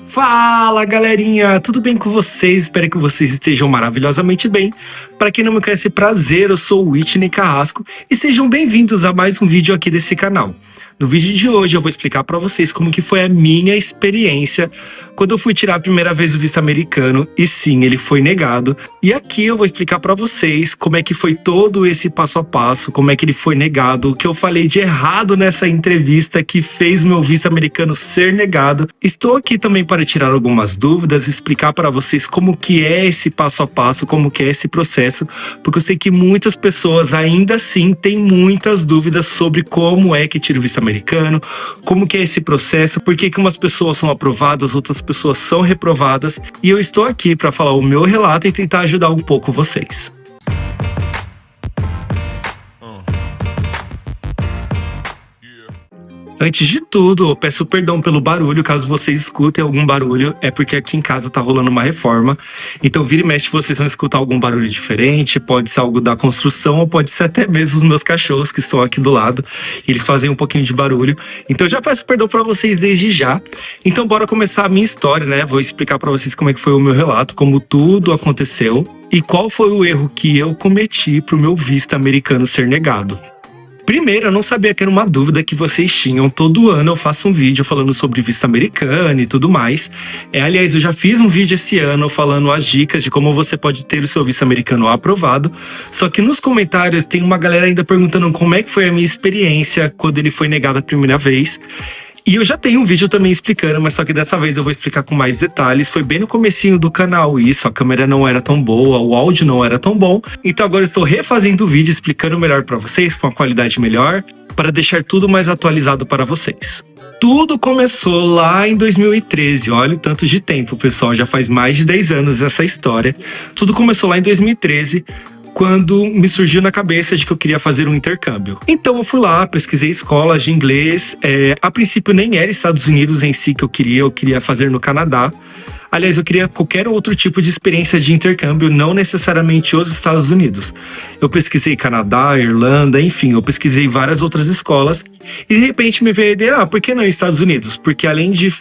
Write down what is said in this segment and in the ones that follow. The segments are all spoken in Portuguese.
Fala galerinha, tudo bem com vocês? Espero que vocês estejam maravilhosamente bem. Para quem não me conhece, prazer, eu sou o Whitney Carrasco e sejam bem-vindos a mais um vídeo aqui desse canal. No vídeo de hoje eu vou explicar para vocês como que foi a minha experiência quando eu fui tirar a primeira vez o visto americano e sim, ele foi negado. E aqui eu vou explicar para vocês como é que foi todo esse passo a passo, como é que ele foi negado, o que eu falei de errado nessa entrevista que fez meu visto americano ser negado. Estou aqui também para tirar algumas dúvidas, explicar para vocês como que é esse passo a passo, como que é esse processo, porque eu sei que muitas pessoas ainda assim têm muitas dúvidas sobre como é que tira o visto americano, como que é esse processo, por que umas pessoas são aprovadas, outras pessoas são reprovadas, e eu estou aqui para falar o meu relato e tentar ajudar um pouco vocês. Antes de tudo, eu peço perdão pelo barulho, caso vocês escutem algum barulho, é porque aqui em casa tá rolando uma reforma, então vira e mexe vocês vão escutar algum barulho diferente, pode ser algo da construção ou pode ser até mesmo os meus cachorros que estão aqui do lado, e eles fazem um pouquinho de barulho, então eu já peço perdão pra vocês desde já. Então bora começar a minha história, né? Vou explicar pra vocês como é que foi o meu relato, como tudo aconteceu e qual foi o erro que eu cometi pro meu visto americano ser negado. Primeiro, eu não sabia que era uma dúvida que vocês tinham. Todo ano eu faço um vídeo falando sobre visto americano e tudo mais. Aliás, eu já fiz um vídeo esse ano falando as dicas de como você pode ter o seu visto americano aprovado. Só que nos comentários tem uma galera ainda perguntando como é que foi a minha experiência quando ele foi negado a primeira vez. E eu já tenho um vídeo também explicando, mas só que dessa vez eu vou explicar com mais detalhes. Foi bem no comecinho do canal isso, a câmera não era tão boa, o áudio não era tão bom. Então agora eu estou refazendo o vídeo, explicando melhor para vocês, com a qualidade melhor, para deixar tudo mais atualizado para vocês. Tudo começou lá em 2013, olha o tanto de tempo, pessoal, já faz mais de 10 anos essa história. Tudo começou lá em 2013, quando me surgiu na cabeça de que eu queria fazer um intercâmbio. Então eu fui lá, pesquisei escolas de inglês, a princípio nem era Estados Unidos em si que eu queria fazer no Canadá. Aliás, eu queria qualquer outro tipo de experiência de intercâmbio, não necessariamente os Estados Unidos. Eu pesquisei Canadá, Irlanda, enfim, eu pesquisei várias outras escolas e de repente me veio a ideia, por que não Estados Unidos? Porque além de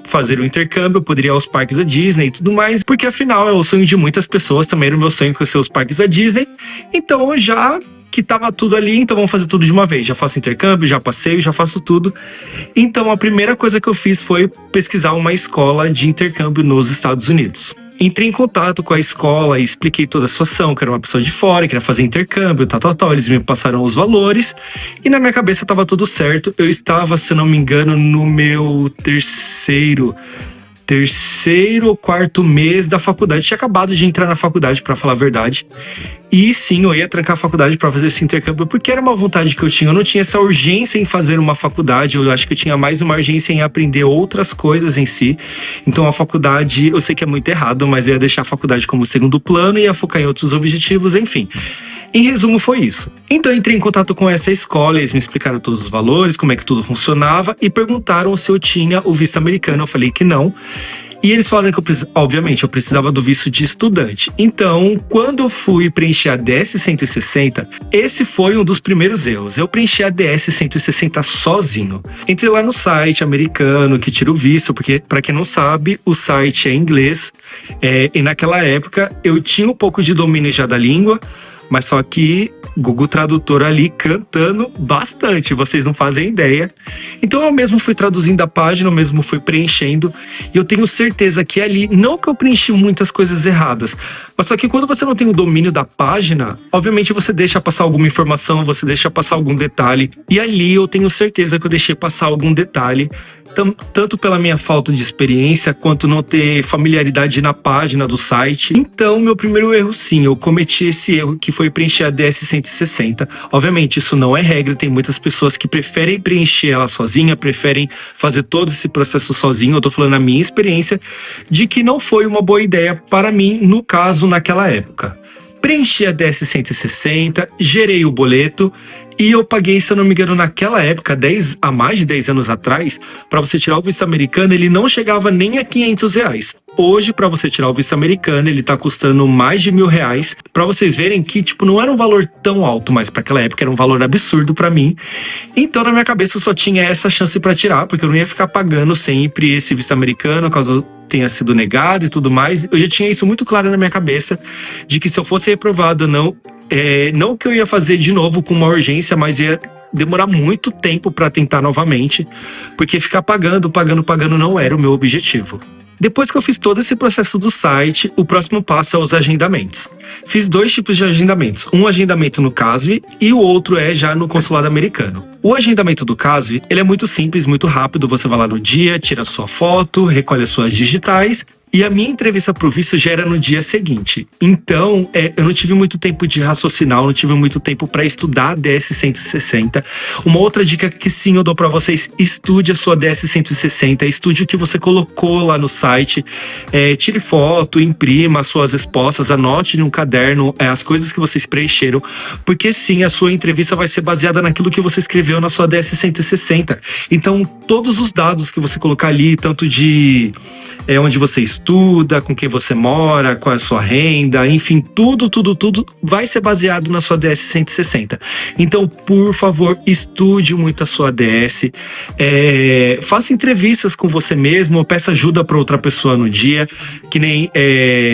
fazer o intercâmbio, eu poderia ir aos parques da Disney e tudo mais, porque afinal é o sonho de muitas pessoas, também era o meu sonho conhecer os parques da Disney, então eu já que tava tudo ali, então vamos fazer tudo de uma vez, já faço intercâmbio, já passeio, já faço tudo. Então a primeira coisa que eu fiz foi pesquisar uma escola de intercâmbio nos Estados Unidos. Entrei em contato com a escola e expliquei toda a situação, que era uma pessoa de fora, queria fazer intercâmbio, tal. Eles me passaram os valores e na minha cabeça estava tudo certo. Eu estava, se não me engano, no meu terceiro ou quarto mês da faculdade. Eu tinha acabado de entrar na faculdade, para falar a verdade. E sim, eu ia trancar a faculdade para fazer esse intercâmbio, porque era uma vontade que eu tinha. Eu não tinha essa urgência em fazer uma faculdade, eu acho que eu tinha mais uma urgência em aprender outras coisas em si. Então a faculdade, eu sei que é muito errado, mas eu ia deixar a faculdade como segundo plano e ia focar em outros objetivos, enfim. Em resumo, foi isso. Então eu entrei em contato com essa escola, eles me explicaram todos os valores, como é que tudo funcionava e perguntaram se eu tinha o visto americano. Eu falei que não. E eles falaram que obviamente, eu precisava do visto de estudante. Então, quando eu fui preencher a DS 160, esse foi um dos primeiros erros. Eu preenchi a DS 160 sozinho. Entrei lá no site americano que tira o visto, porque, para quem não sabe, o site é em inglês. E naquela época, eu tinha um pouco de domínio já da língua, mas só que Google Tradutor ali cantando bastante, vocês não fazem ideia. Então eu mesmo fui traduzindo a página, eu mesmo fui preenchendo, e eu tenho certeza que ali, não que eu preenchi muitas coisas erradas, mas só que quando você não tem o domínio da página, obviamente você deixa passar alguma informação, você deixa passar algum detalhe, e ali eu tenho certeza que eu deixei passar algum detalhe, tanto pela minha falta de experiência, quanto não ter familiaridade na página do site. Então, meu primeiro erro, sim, eu cometi esse erro que foi preencher a DS 160. Obviamente, isso não é regra, tem muitas pessoas que preferem preencher ela sozinha, preferem fazer todo esse processo sozinho. Eu tô falando a minha experiência de que não foi uma boa ideia para mim, no caso, naquela época. Preenchi a DS 160, gerei o boleto e eu paguei, se eu não me engano, naquela época, há mais de 10 anos atrás, para você tirar o visto americano, ele não chegava nem a R$500. hoje, para você tirar o visto americano, ele tá custando mais de R$1.000. Para vocês verem que, tipo, não era um valor tão alto, mas para aquela época era um valor absurdo para mim. Então, na minha cabeça, eu só tinha essa chance para tirar, porque eu não ia ficar pagando sempre esse visto americano, caso tenha sido negado e tudo mais. Eu já tinha isso muito claro na minha cabeça, de que se eu fosse reprovado, não que eu ia fazer de novo com uma urgência, mas ia demorar muito tempo para tentar novamente, porque ficar pagando não era o meu objetivo. Depois que eu fiz todo esse processo do site, o próximo passo é os agendamentos. Fiz 2 tipos de agendamentos. Um agendamento no CASV e o outro é já no consulado americano. O agendamento do CASV, ele é muito simples, muito rápido. Você vai lá no dia, tira a sua foto, recolhe as suas digitais. E a minha entrevista para o visto já era no dia seguinte. Então, eu não tive muito tempo de raciocinar, não tive muito tempo para estudar a DS-160. Uma outra dica que sim eu dou para vocês: estude a sua DS-160, estude o que você colocou lá no site, tire foto, imprima as suas respostas, anote em um caderno as coisas que vocês preencheram, porque sim, a sua entrevista vai ser baseada naquilo que você escreveu na sua DS-160. Então, todos os dados que você colocar ali, tanto de onde você estuda, com quem você mora, qual é a sua renda, enfim, tudo vai ser baseado na sua DS-160. Então, por favor, estude muito a sua DS, faça entrevistas com você mesmo, ou peça ajuda para outra pessoa no dia, que nem...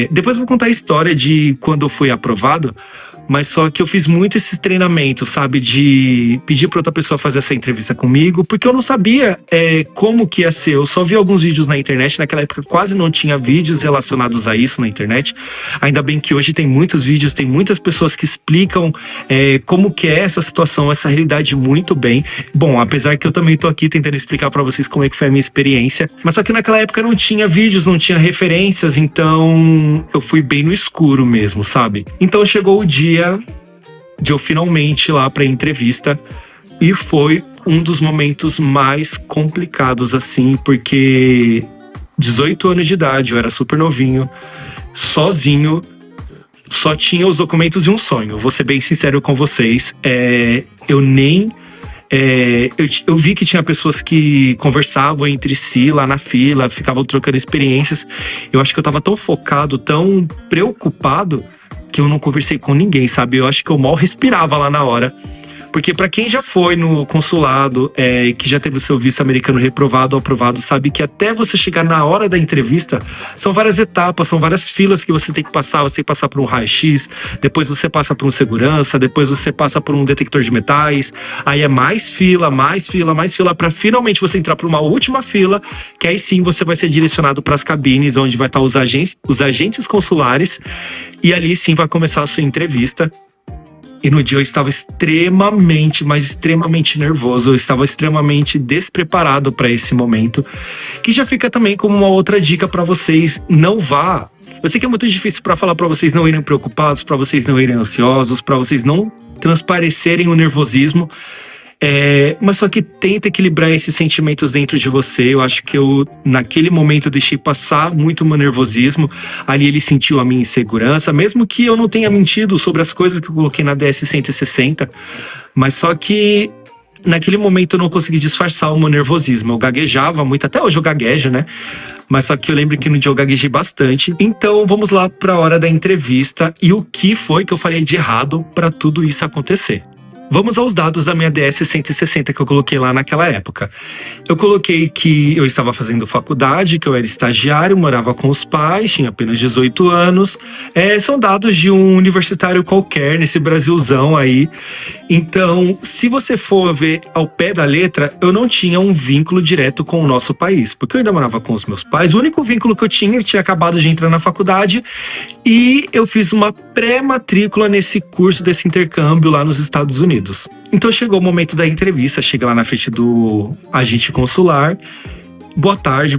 Depois eu vou contar a história de quando eu fui aprovado, mas só que eu fiz muito esses treinamentos, sabe? De pedir para outra pessoa fazer essa entrevista comigo, porque eu não sabia como que ia ser. Eu só vi alguns vídeos na internet, naquela época quase não tinha vídeos relacionados a isso na internet. Ainda bem que hoje tem muitos vídeos, tem muitas pessoas que explicam como que é essa situação, essa realidade muito bem. Bom, apesar que eu também tô aqui tentando explicar para vocês como é que foi a minha experiência, mas só que naquela época não tinha vídeos, não tinha referências, então eu fui bem no escuro mesmo, sabe? Então chegou o dia de eu finalmente ir lá para entrevista, e foi um dos momentos mais complicados, assim, porque 18 anos de idade, eu era super novinho, sozinho, só tinha os documentos e um sonho. Vou ser bem sincero com vocês, eu vi que tinha pessoas que conversavam entre si lá na fila, ficavam trocando experiências. Eu acho que eu tava tão focado, tão preocupado, que eu não conversei com ninguém, sabe? Eu acho que eu mal respirava lá na hora. Porque para quem já foi no consulado, que já teve o seu visto americano reprovado ou aprovado, sabe que até você chegar na hora da entrevista, são várias etapas, são várias filas que você tem que passar. Você tem que passar por um raio-x, depois você passa por um segurança, depois você passa por um detector de metais, aí é mais fila, para finalmente você entrar por uma última fila, que aí sim você vai ser direcionado para as cabines, onde vai estar os agentes consulares, e ali sim vai começar a sua entrevista. E no dia eu estava extremamente nervoso, eu estava extremamente despreparado para esse momento, que já fica também como uma outra dica para vocês: não vá. Eu sei que é muito difícil para falar para vocês não irem preocupados, para vocês não irem ansiosos, para vocês não transparecerem o nervosismo. Mas só que tenta equilibrar esses sentimentos dentro de você. Eu acho que naquele momento, eu deixei passar muito o meu nervosismo. Ali ele sentiu a minha insegurança, mesmo que eu não tenha mentido sobre as coisas que eu coloquei na DS-160. Mas só que naquele momento eu não consegui disfarçar o meu nervosismo. Eu gaguejava muito, até hoje eu gaguejo, né? Mas só que eu lembro que no dia eu gaguejei bastante. Então vamos lá para a hora da entrevista e o que foi que eu falei de errado para tudo isso acontecer. Vamos aos dados da minha DS-160 que eu coloquei lá naquela época. Eu coloquei que eu estava fazendo faculdade, que eu era estagiário, morava com os pais, tinha apenas 18 anos. São dados de um universitário qualquer, nesse Brasilzão aí. Então, se você for ver ao pé da letra, eu não tinha um vínculo direto com o nosso país, porque eu ainda morava com os meus pais. O único vínculo que eu tinha acabado de entrar na faculdade, e eu fiz uma pré-matrícula nesse curso desse intercâmbio lá nos Estados Unidos. Então chegou o momento da entrevista, chega lá na frente do agente consular. Boa tarde.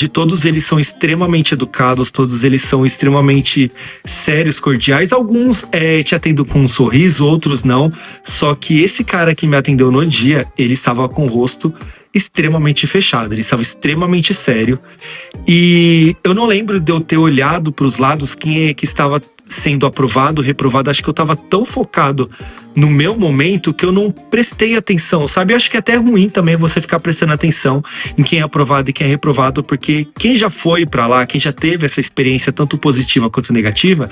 Todos eles são extremamente educados, todos eles são extremamente sérios, cordiais. Alguns te atendem com um sorriso, outros não. Só que esse cara que me atendeu no dia, ele estava com o rosto extremamente fechado, ele estava extremamente sério. E eu não lembro de eu ter olhado para os lados quem é que estava sendo aprovado, reprovado. Acho que eu estava tão focado no meu momento que eu não prestei atenção, sabe? Eu acho que é até ruim também você ficar prestando atenção em quem é aprovado e quem é reprovado, porque quem já foi pra lá, quem já teve essa experiência tanto positiva quanto negativa,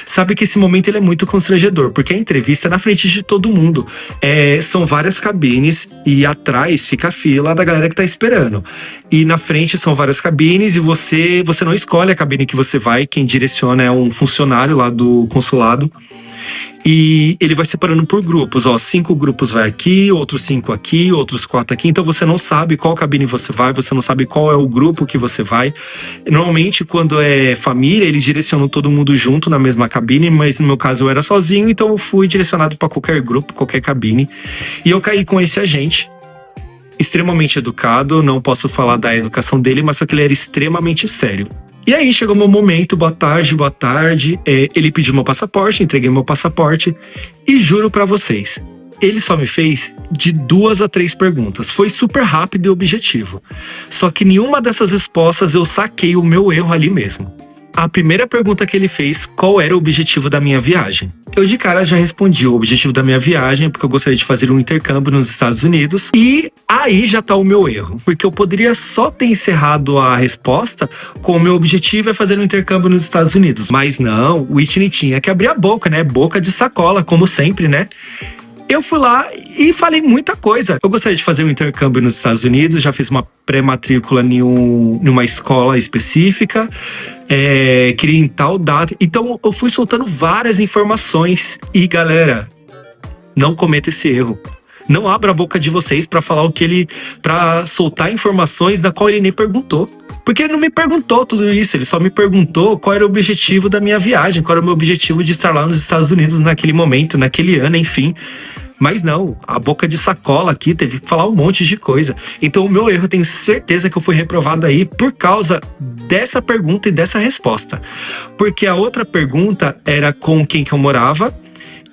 sabe que esse momento ele é muito constrangedor, porque a entrevista é na frente de todo mundo. São várias cabines e atrás fica a fila da galera que tá esperando. E na frente são várias cabines e você não escolhe a cabine que você vai, quem direciona é um funcionário lá do consulado. E ele vai separando por grupos, 5 grupos vai aqui, outros 5 aqui, outros 4 aqui. Então você não sabe qual cabine você vai, você não sabe qual é o grupo que você vai. Normalmente, quando é família, eles direcionam todo mundo junto na mesma cabine, mas no meu caso eu era sozinho, então eu fui direcionado para qualquer grupo, qualquer cabine. E eu caí com esse agente, extremamente educado, não posso falar da educação dele, mas só que ele era extremamente sério. E aí chegou o meu momento, boa tarde. Ele pediu meu passaporte, entreguei meu passaporte e juro pra vocês, ele só me fez de 2 a 3 perguntas. Foi super rápido e objetivo. Só que nenhuma dessas respostas eu saquei o meu erro ali mesmo. A primeira pergunta que ele fez, qual era o objetivo da minha viagem? Eu de cara já respondi, o objetivo da minha viagem é porque eu gostaria de fazer um intercâmbio nos Estados Unidos. E aí já tá o meu erro, porque eu poderia só ter encerrado a resposta com o meu objetivo é fazer um intercâmbio nos Estados Unidos. Mas não, o Whitney tinha que abrir a boca, né? Boca de sacola, como sempre, né? Eu fui lá e falei muita coisa. Eu gostaria de fazer um intercâmbio nos Estados Unidos, já fiz uma pré-matrícula em uma escola específica, queria em tal data. Então eu fui soltando várias informações. E galera, não cometa esse erro. Não abra a boca de vocês para falar para soltar informações da qual ele nem perguntou. Porque ele não me perguntou tudo isso, ele só me perguntou qual era o objetivo da minha viagem, qual era o meu objetivo de estar lá nos Estados Unidos naquele momento, naquele ano, enfim. Mas não, a boca de sacola aqui teve que falar um monte de coisa. Então o meu erro, eu tenho certeza que eu fui reprovado aí por causa dessa pergunta e dessa resposta. Porque a outra pergunta era com quem que eu morava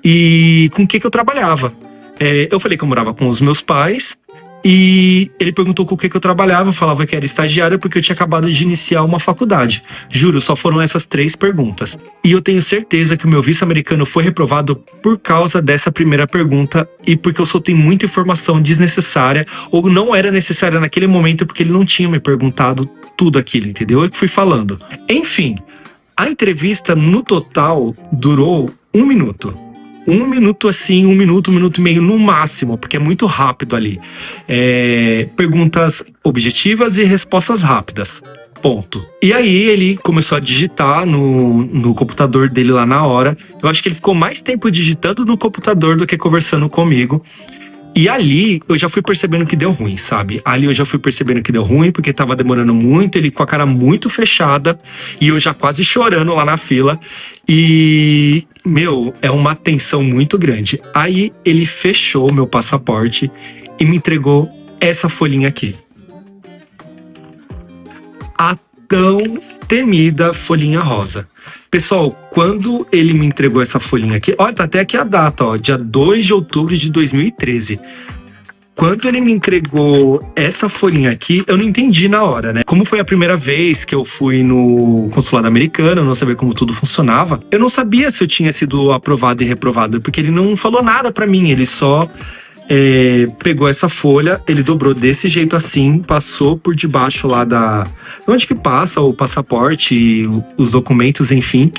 e com quem que eu trabalhava. Eu falei que eu morava com os meus pais. E ele perguntou com o que eu trabalhava, eu falava que era estagiário porque eu tinha acabado de iniciar uma faculdade. Juro, só foram essas 3 perguntas. E eu tenho certeza que o meu visto americano foi reprovado por causa dessa primeira pergunta e porque eu soltei muita informação desnecessária ou não era necessária naquele momento porque ele não tinha me perguntado tudo aquilo, entendeu? Eu que fui falando. Enfim, a entrevista no total durou 1 minuto. 1 minuto assim, 1 minuto e meio no máximo, porque é muito rápido ali. Perguntas objetivas e respostas rápidas. Ponto. E aí ele começou a digitar no computador dele lá na hora. Eu acho que ele ficou mais tempo digitando no computador do que conversando comigo. E ali eu já fui percebendo que deu ruim, sabe? Ali eu já fui percebendo que deu ruim, porque tava demorando muito, ele com a cara muito fechada, e eu já quase chorando lá na fila. E, é uma tensão muito grande. Aí ele fechou meu passaporte e me entregou essa folhinha aqui. A tão temida folhinha rosa. Pessoal, quando ele me entregou essa folhinha aqui, ó, tá até aqui a data, dia 2 de outubro de 2013. Quando ele me entregou essa folhinha aqui, eu não entendi na hora, né? Como foi a primeira vez que eu fui no consulado americano, eu não sabia como tudo funcionava. Eu não sabia se eu tinha sido aprovado e reprovado, porque ele não falou nada pra mim, ele só pegou essa folha, ele dobrou desse jeito assim, passou por debaixo lá onde que passa o passaporte, os documentos, enfim.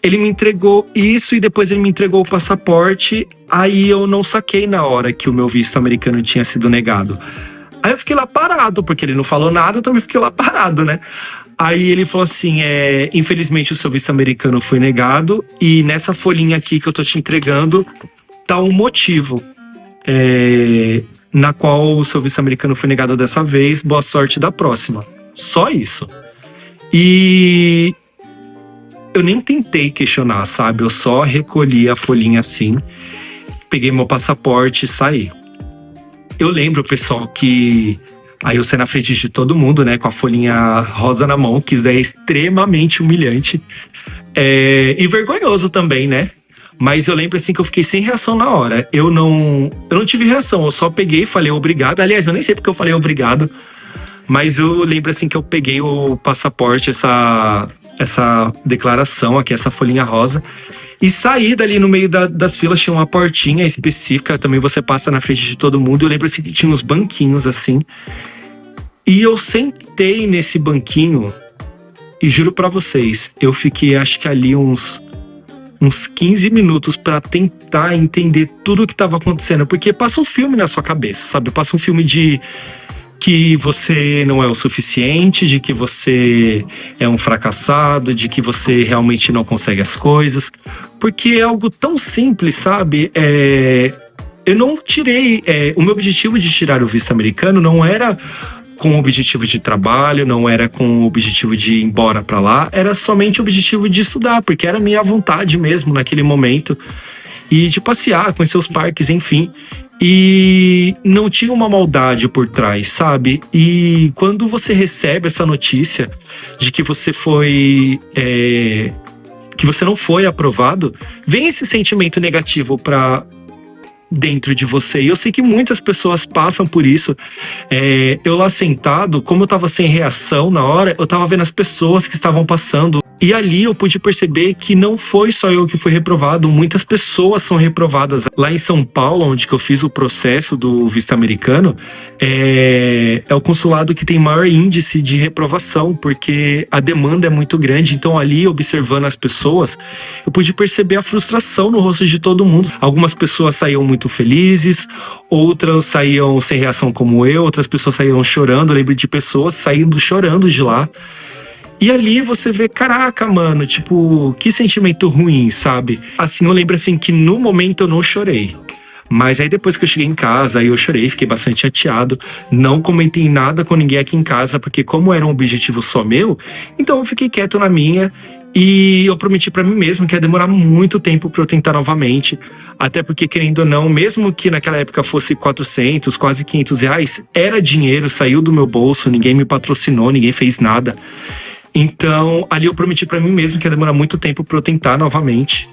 Ele me entregou isso e depois ele me entregou o passaporte. Aí eu não saquei na hora que o meu visto americano tinha sido negado. Aí eu fiquei lá parado, porque ele não falou nada, eu também fiquei lá parado, né? Aí ele falou assim, infelizmente o seu visto americano foi negado e nessa folhinha aqui que eu tô te entregando tá um motivo. Na qual o seu visto americano foi negado dessa vez, boa sorte da próxima. Só isso. E eu nem tentei questionar, sabe? Eu só recolhi a folhinha assim, peguei meu passaporte e saí. Eu lembro, pessoal, que aí eu saí na frente de todo mundo, né, com a folhinha rosa na mão, que isso é extremamente humilhante. E vergonhoso também, né? Mas eu lembro assim que eu fiquei sem reação na hora. Eu não tive reação, eu só peguei e falei obrigado. Aliás, eu nem sei porque eu falei obrigado. Mas eu lembro assim que eu peguei o passaporte, essa declaração aqui, essa folhinha rosa. E saí dali no meio das filas, tinha uma portinha específica, também você passa na frente de todo mundo. Eu lembro assim que tinha uns banquinhos assim. E eu sentei nesse banquinho e juro pra vocês, eu fiquei acho que ali uns 15 minutos pra tentar entender tudo o que tava acontecendo. Porque passa um filme na sua cabeça, sabe? Passa um filme de que você não é o suficiente, de que você é um fracassado, de que você realmente não consegue as coisas. Porque é algo tão simples, sabe? Eu não tirei... o meu objetivo de tirar o visto americano não era com o objetivo de trabalho, não era com o objetivo de ir embora para lá, era somente o objetivo de estudar, porque era a minha vontade mesmo naquele momento, e de passear, conhecer os parques, enfim. E não tinha uma maldade por trás, sabe? E quando você recebe essa notícia de que você que você não foi aprovado, vem esse sentimento negativo para dentro de você. E eu sei que muitas pessoas passam por isso. Eu lá sentado, como eu tava sem reação na hora, eu tava vendo as pessoas que estavam passando. E ali eu pude perceber que não foi só eu que fui reprovado, muitas pessoas são reprovadas. Lá em São Paulo, onde que eu fiz o processo do visto americano, é o consulado que tem maior índice de reprovação, porque a demanda é muito grande. Então ali, observando as pessoas, eu pude perceber a frustração no rosto de todo mundo. Algumas pessoas saíam muito felizes, outras saíam sem reação como eu, outras pessoas saíam chorando. Eu lembro de pessoas saindo chorando de lá. E ali você vê, caraca, mano, tipo, que sentimento ruim, sabe? Assim, eu lembro assim que no momento eu não chorei. Mas aí depois que eu cheguei em casa, aí eu chorei, fiquei bastante chateado. Não comentei nada com ninguém aqui em casa, porque como era um objetivo só meu, então eu fiquei quieto na minha. E eu prometi pra mim mesmo que ia demorar muito tempo pra eu tentar novamente. Até porque, querendo ou não, mesmo que naquela época fosse 400, quase 500 reais, era dinheiro, saiu do meu bolso, ninguém me patrocinou, ninguém fez nada. Então, ali eu prometi pra mim mesmo que ia demorar muito tempo pra eu tentar novamente.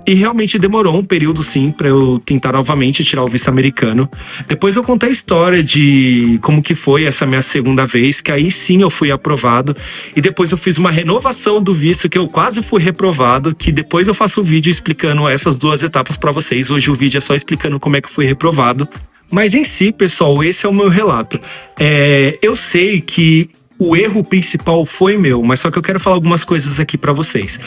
E realmente demorou um período, sim, pra eu tentar novamente tirar o visto americano. Depois eu contei a história de como que foi essa minha segunda vez, que aí sim eu fui aprovado. E depois eu fiz uma renovação do visto, que eu quase fui reprovado, que depois eu faço um vídeo explicando essas duas etapas pra vocês. Hoje o vídeo é só explicando como é que eu fui reprovado. Mas em si, pessoal, esse é o meu relato. Eu sei que o erro principal foi meu, mas só que eu quero falar algumas coisas aqui pra vocês.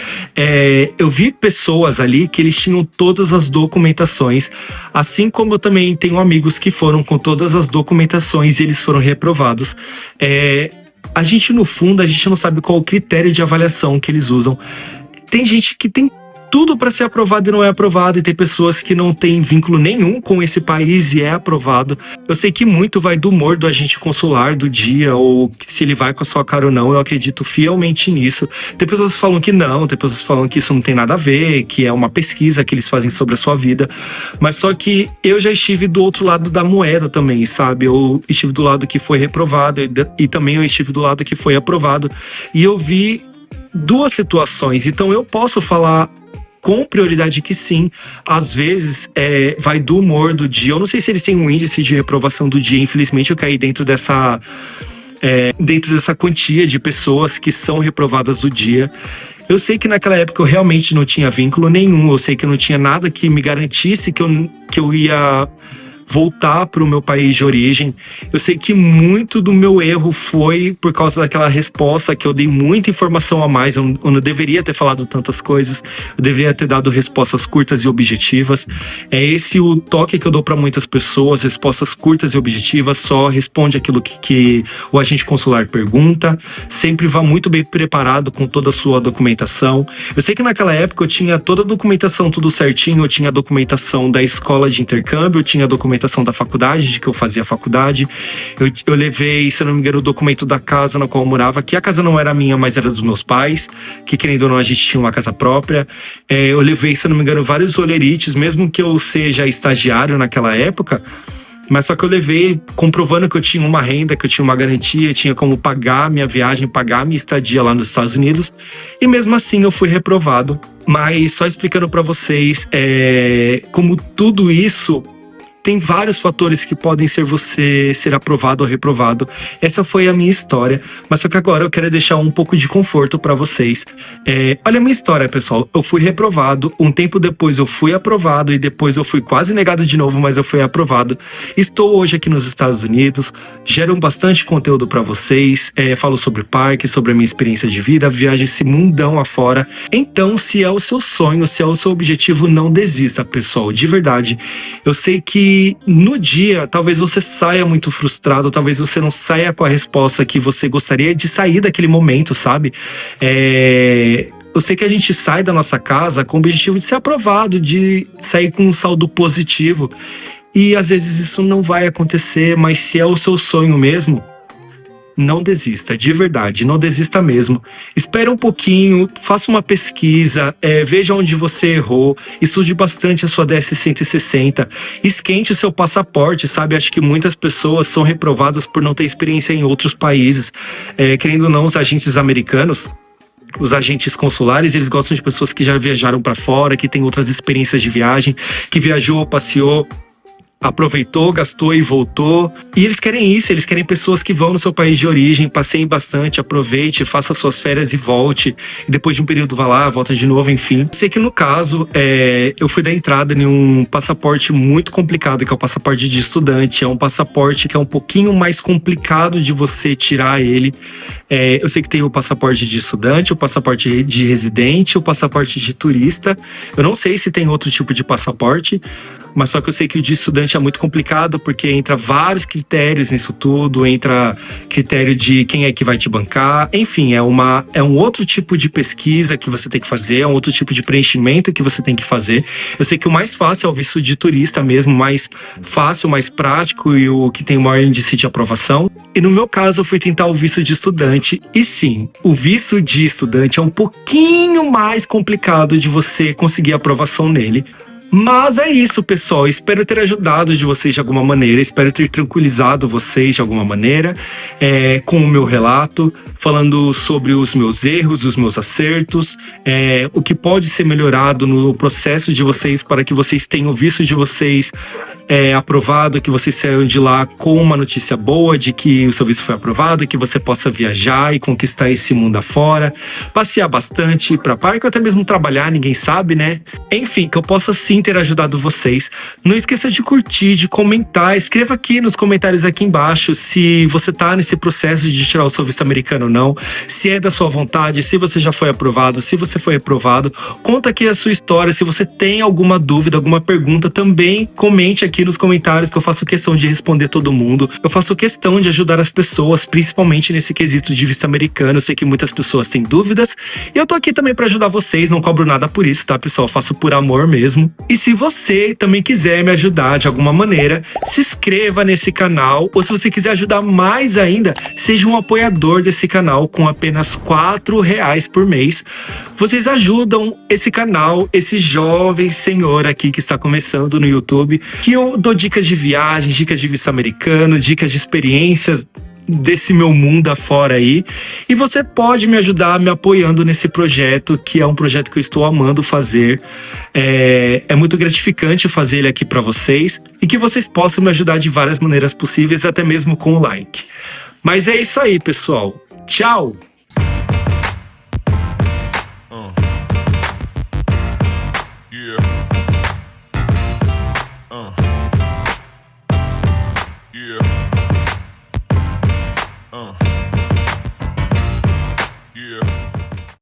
Eu vi pessoas ali que eles tinham todas as documentações, assim como eu também tenho amigos que foram com todas as documentações e eles foram reprovados. A gente, no fundo, a gente não sabe qual o critério de avaliação que eles usam. Tem gente que tem tudo para ser aprovado e não é aprovado, e tem pessoas que não têm vínculo nenhum com esse país e é aprovado. Eu sei que muito vai do humor do agente consular do dia, ou se ele vai com a sua cara ou não. Eu acredito fielmente nisso. Tem pessoas que falam que não, tem pessoas que falam que isso não tem nada a ver, que é uma pesquisa que eles fazem sobre a sua vida. Mas só que eu já estive do outro lado da moeda também, sabe? Eu estive do lado que foi reprovado e também eu estive do lado que foi aprovado. E eu vi duas situações, então eu posso falar com prioridade que sim, às vezes vai do humor do dia. Eu não sei se eles têm um índice de reprovação do dia, infelizmente eu caí dentro dessa quantia de pessoas que são reprovadas do dia. Eu sei que naquela época eu realmente não tinha vínculo nenhum, eu sei que eu não tinha nada que me garantisse que eu ia voltar para o meu país de origem. Eu sei que muito do meu erro foi por causa daquela resposta, que eu dei muita informação a mais, eu não deveria ter falado tantas coisas, eu deveria ter dado respostas curtas e objetivas. É esse o toque que eu dou para muitas pessoas: respostas curtas e objetivas, só responde aquilo que o agente consular pergunta, sempre vá muito bem preparado com toda a sua documentação. Eu sei que naquela época eu tinha toda a documentação tudo certinho, eu tinha a documentação da escola de intercâmbio, eu tinha a documentação da faculdade, de que eu fazia faculdade. Eu levei, se eu não me engano, o documento da casa na qual eu morava, que a casa não era minha, mas era dos meus pais, que querendo ou não a gente tinha uma casa própria. Eu levei, se eu não me engano, vários olerites, mesmo que eu seja estagiário naquela época, mas só que eu levei comprovando que eu tinha uma renda, que eu tinha uma garantia, tinha como pagar minha viagem, pagar minha estadia lá nos Estados Unidos, e mesmo assim eu fui reprovado. Mas só explicando pra vocês, como tudo isso tem vários fatores que podem ser você ser aprovado ou reprovado. Essa foi a minha história, mas só que agora eu quero deixar um pouco de conforto para vocês. Olha a minha história, pessoal. Eu fui reprovado, um tempo depois eu fui aprovado e depois eu fui quase negado de novo, mas eu fui aprovado. Estou hoje aqui nos Estados Unidos, gero bastante conteúdo para vocês, falo sobre parque, sobre a minha experiência de vida, viajo esse mundão afora. Então, se é o seu sonho, se é o seu objetivo, não desista, pessoal, de verdade. Eu sei que no dia, talvez você saia muito frustrado, talvez você não saia com a resposta que você gostaria de sair daquele momento, sabe? Eu sei que a gente sai da nossa casa com o objetivo de ser aprovado, de sair com um saldo positivo. E às vezes isso não vai acontecer, mas se é o seu sonho mesmo, não desista, de verdade, não desista mesmo. Espera um pouquinho, faça uma pesquisa, veja onde você errou, estude bastante a sua DS-160, esquente o seu passaporte, sabe? Acho que muitas pessoas são reprovadas por não ter experiência em outros países. Querendo ou não, os agentes americanos, os agentes consulares, eles gostam de pessoas que já viajaram para fora, que têm outras experiências de viagem, que viajou, passeou, aproveitou, gastou e voltou. E eles querem isso, eles querem pessoas que vão no seu país de origem, passeiem bastante, aproveite, faça suas férias e volte. E depois de um período vá lá, volta de novo, enfim. Sei que no caso, eu fui dar entrada em um passaporte muito complicado, que é o passaporte de estudante. É um passaporte que é um pouquinho mais complicado de você tirar ele. Eu sei que tem o passaporte de estudante, o passaporte de residente, o passaporte de turista. Eu não sei se tem outro tipo de passaporte, mas só que eu sei que o de estudante é muito complicado, porque entra vários critérios nisso tudo, entra critério de quem é que vai te bancar, enfim, é um outro tipo de pesquisa que você tem que fazer, é um outro tipo de preenchimento que você tem que fazer. Eu sei que o mais fácil é o visto de turista mesmo, mais fácil, mais prático e o que tem o maior índice de aprovação. E no meu caso, eu fui tentar o visto de estudante, e sim, o visto de estudante é um pouquinho mais complicado de você conseguir aprovação nele. Mas é isso, pessoal. Espero ter ajudado de vocês de alguma maneira. Espero ter tranquilizado vocês de alguma maneira com o meu relato, falando sobre os meus erros, os meus acertos, o que pode ser melhorado no processo de vocês para que vocês tenham o visto de vocês aprovado, que vocês saiam de lá com uma notícia boa de que o seu visto foi aprovado, que você possa viajar e conquistar esse mundo afora, passear bastante, ir para parque ou até mesmo trabalhar, ninguém sabe, né? Enfim, que eu possa sim ter ajudado vocês. Não esqueça de curtir, de comentar, escreva aqui nos comentários aqui embaixo se você tá nesse processo de tirar o seu visto americano ou não, se é da sua vontade, se você já foi aprovado, se você foi reprovado. Conta aqui a sua história, se você tem alguma dúvida, alguma pergunta, também comente aqui nos comentários, que eu faço questão de responder todo mundo. Eu faço questão de ajudar as pessoas, principalmente nesse quesito de visto americano. Eu sei que muitas pessoas têm dúvidas e eu tô aqui também para ajudar vocês, não cobro nada por isso, tá, pessoal? Eu faço por amor mesmo. E se você também quiser me ajudar de alguma maneira, se inscreva nesse canal, ou se você quiser ajudar mais ainda, seja um apoiador desse canal com apenas R$ 4 por mês. Vocês ajudam esse canal, esse jovem senhor aqui que está começando no YouTube, que eu dou dicas de viagens, dicas de visto americano, dicas de experiências desse meu mundo afora aí. E você pode me ajudar me apoiando nesse projeto, que é um projeto que eu estou amando fazer. É muito gratificante fazer ele aqui para vocês e que vocês possam me ajudar de várias maneiras possíveis, até mesmo com o like. Mas é isso aí, pessoal. Tchau! Yeah.